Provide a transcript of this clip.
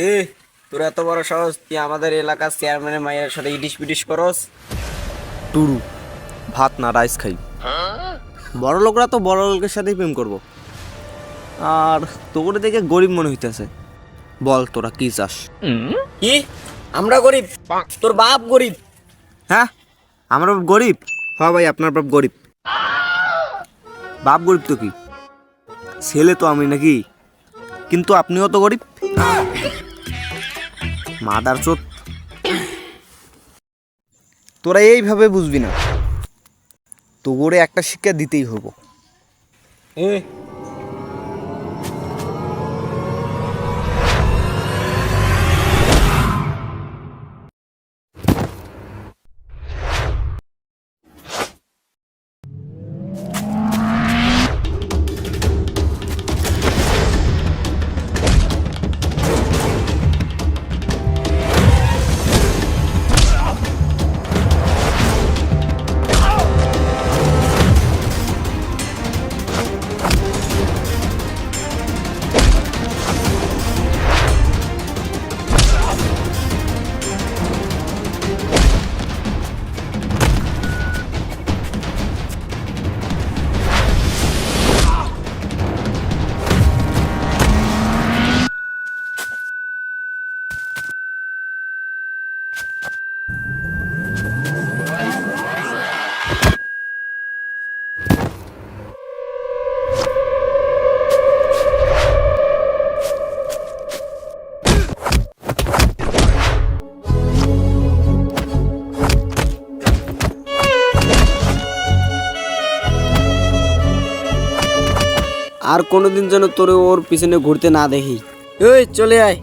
এ তোর এত বড় সাহস, তুই আমাদের এলাকার চেয়ারম্যানের মায়ের সাথে ইডিশ পিটিশ করস? টুরু, ভাত না রাইস খাই। বড় লোকরা তো বড় লোকের সাথেই প্রেম করব। আর তোর দেখে গরিব মনে হইতেছে। বল তোরা কি চাস? কি? আমরা গরিব? তোর বাপ গরিব? হ্যাঁ, আমার বাপ গরিব। হ্যাঁ ভাই, আপনার বাপ গরিব। বাপ গরিব তো কি, ছেলে তো আমি নাকি? কিন্তু আপনিও তো গরিব। মাদার চোদ, তোরা এইভাবে বুঝবি না। তোরে একটা শিক্ষা দিতেই হবো। এ আর কোনোদিন যেন তোরে ওর পিছনে ঘুরতে না দেখি। এই চলে আয়।